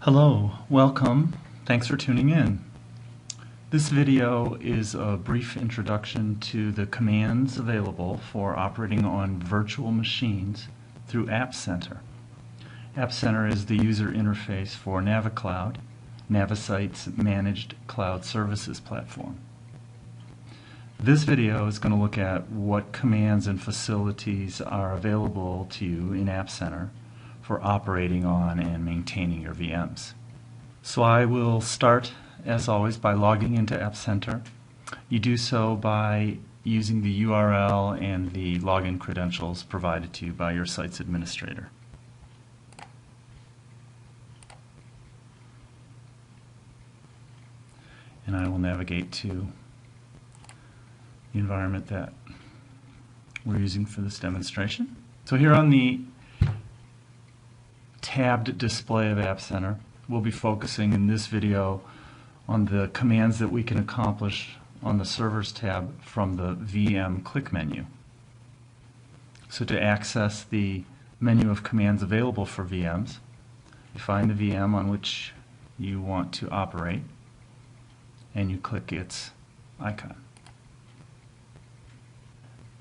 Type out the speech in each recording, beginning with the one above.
Hello, welcome. Thanks for tuning in. This video is a brief introduction to the commands available for operating on virtual machines through AppCenter. AppCenter is the user interface for NaviCloud, Navisite's managed cloud services platform. This video is going to look at what commands and facilities are available to you in AppCenter for operating on and maintaining your VMs. So I will start, as always, by logging into AppCenter. You do so by using the URL and the login credentials provided to you by your site's administrator. And I will navigate to the environment that we're using for this demonstration. So here on the tabbed display of AppCenter, we'll be focusing in this video on the commands that we can accomplish on the Servers tab from the VM click menu. So to access the menu of commands available for VMs, you find the VM on which you want to operate and you click its icon.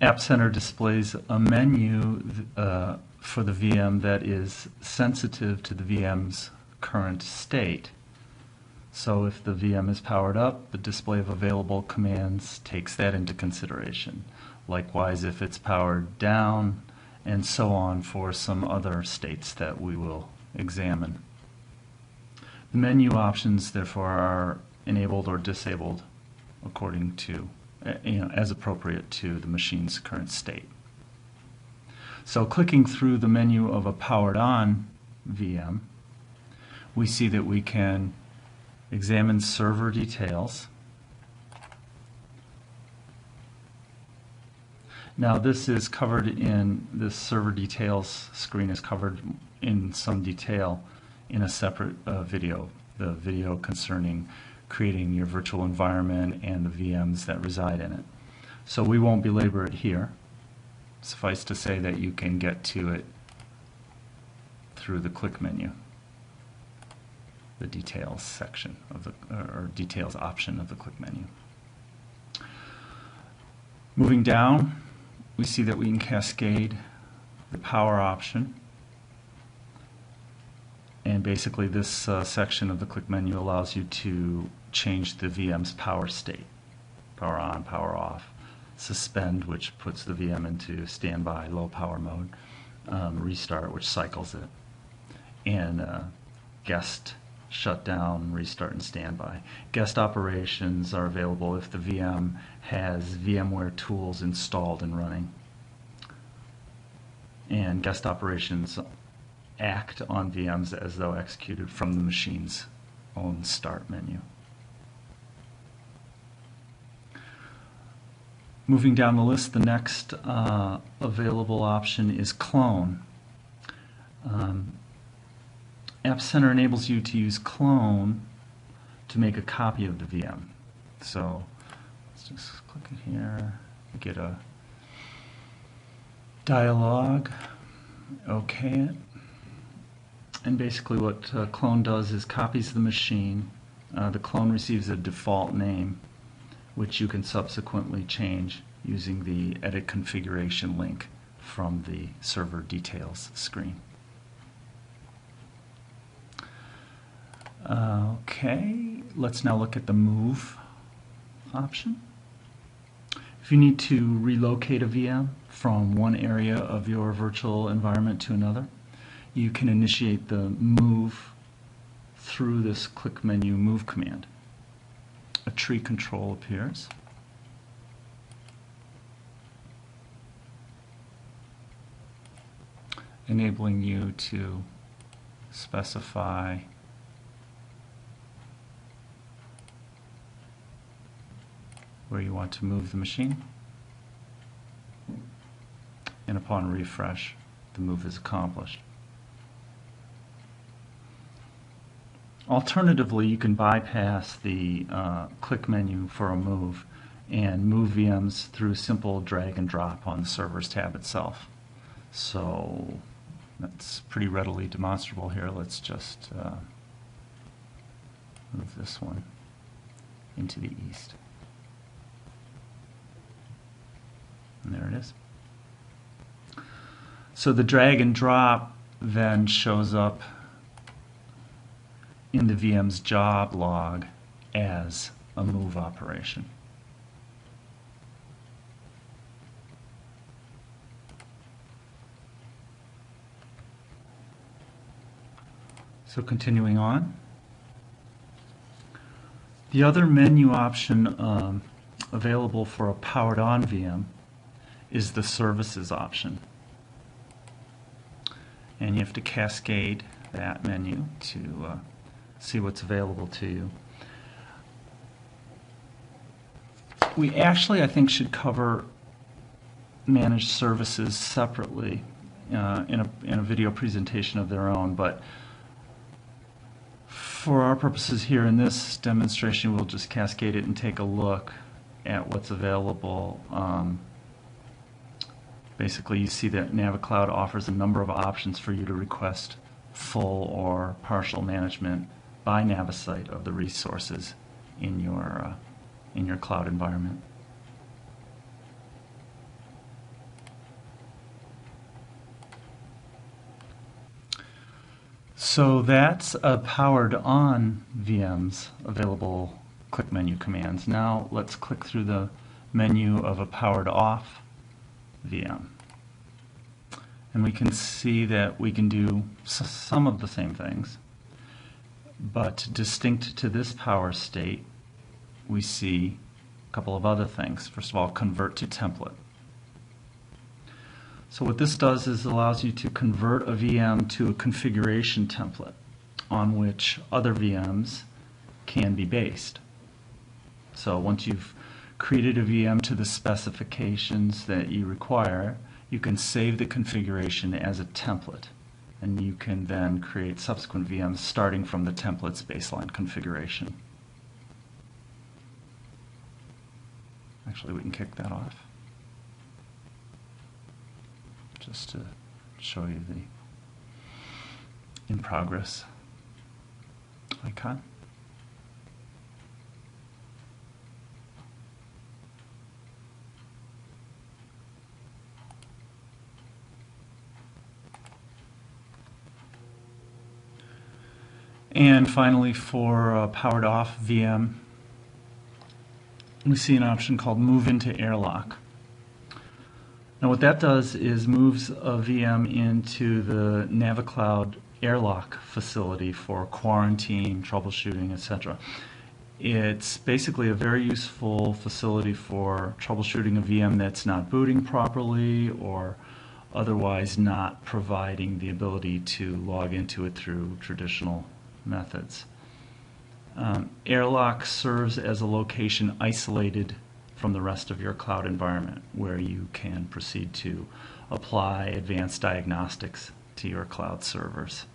AppCenter displays a menu for the VM that is sensitive to the VM's current state. So if the VM is powered up, the display of available commands takes that into consideration. Likewise, if it's powered down, and so on for some other states that we will examine. The menu options, therefore, are enabled or disabled according to, as appropriate to the machine's current state. So clicking through the menu of a powered on VM, we see that we can examine server details. Now this is covered in, this server details screen is covered in some detail in a separate video, the video concerning creating your virtual environment and the VMs that reside in it. So we won't belabor it here. Suffice to say that you can get to it through the click menu, the details section of the, or details option of the click menu. Moving down, we see that we can cascade the power option, and basically this section of the click menu allows you to change the VM's power state. Power on, power off. Suspend, which puts the VM into standby, low power mode. Restart, which cycles it. And guest, shutdown, restart, and standby. Guest operations are available if the VM has VMware tools installed and running. And guest operations act on VMs as though executed from the machine's own start menu. Moving down the list, the next available option is clone. AppCenter enables you to use clone to make a copy of the VM. So let's just click it here, get a dialog, OK it. And basically what clone does is copies the machine. The clone receives a default name, which you can subsequently change using the edit configuration link from the server details screen. Okay, let's now look at the move option. If you need to relocate a VM from one area of your virtual environment to another, you can initiate the move through this click menu move command. A tree control appears. Enabling you to specify where you want to move the machine. And upon refresh, the move is accomplished. Alternatively, you can bypass the click menu for a move and move VMs through simple drag and drop on the Servers tab itself. So that's pretty readily demonstrable here. Let's just Move this one into the east. And there it is. So the drag and drop then shows up in the VM's job log as a move operation. So continuing on, the other menu option available for a powered on VM is the services option. And you have to cascade that menu to see what's available to you. We actually, I think, should cover managed services separately in a video presentation of their own, but for our purposes here in this demonstration, we'll just cascade it and take a look at what's available. Basically, you see that NaviCloud offers a number of options for you to request full or partial management by Navisite of the resources in your cloud environment. So that's a powered on VM's available click menu commands. Now let's click through the menu of a powered off VM. And we can see that we can do some of the same things, but distinct to this power state, we see a couple of other things. First of all, convert to template. So what this does is allows you to convert a VM to a configuration template on which other VMs can be based. So once you've created a VM to the specifications that you require, you can save the configuration as a template, and you can then create subsequent VMs starting from the template's baseline configuration. Actually, we can kick that off just to show you the in progress icon. And finally, for a powered off VM, we see an option called Move into Airlock. Now what that does is moves a VM into the NaviCloud Airlock facility for quarantine, troubleshooting, etc. It's basically a very useful facility for troubleshooting a VM that's not booting properly or otherwise not providing the ability to log into it through traditional methods. Airlock serves as a location isolated from the rest of your cloud environment where you can proceed to apply advanced diagnostics to your cloud servers.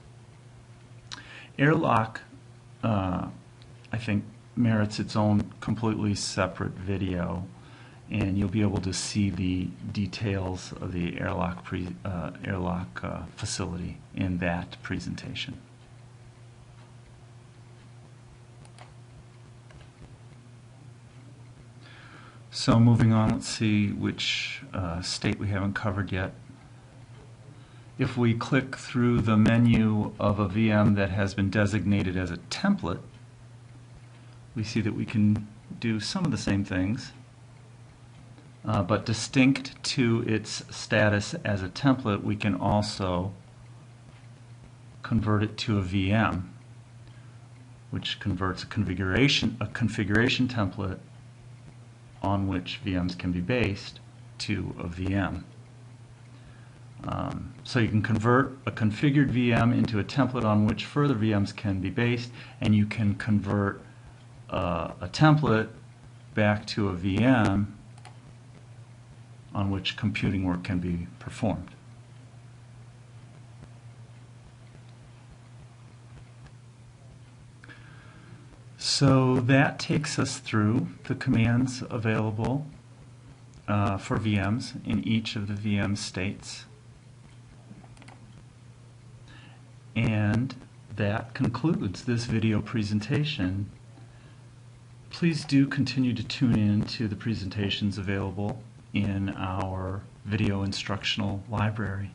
Airlock, I think, merits its own completely separate video, and you'll be able to see the details of the Airlock facility in that presentation. So moving on, let's see which state we haven't covered yet. If we click through the menu of a VM that has been designated as a template, we see that we can do some of the same things, but distinct to its status as a template, we can also convert it to a VM, which converts a configuration template on which VMs can be based to a VM. So you can convert a configured VM into a template on which further VMs can be based, and you can convert a template back to a VM on which computing work can be performed. So that takes us through the commands available for VMs in each of the VM states. And that concludes this video presentation. Please do continue to tune in to the presentations available in our video instructional library.